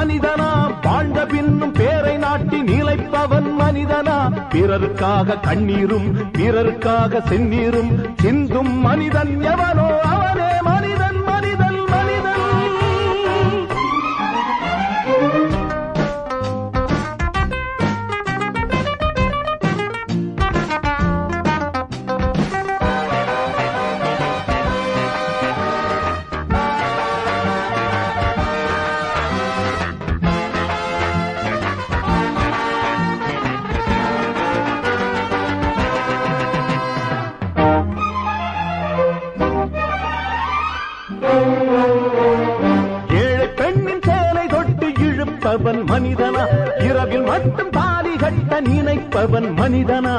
மனிதனா வாழ்ந்த பின்னும் பேரை நாட்டி நிலைப்பவன் மனிதனா பிறருக்காக கண்ணீரும் பிறருக்காக செந்நீரும் சிந்தும் மனிதன் எவனோ அவனே மனிதன் மனிதன் மனிதன் ஏழை பெண்ணின் சேலை தொட்டு இழுப்பவன் மனிதனா இரவில் மட்டும் தாலி கட்ட நினைப்பவன் மனிதனா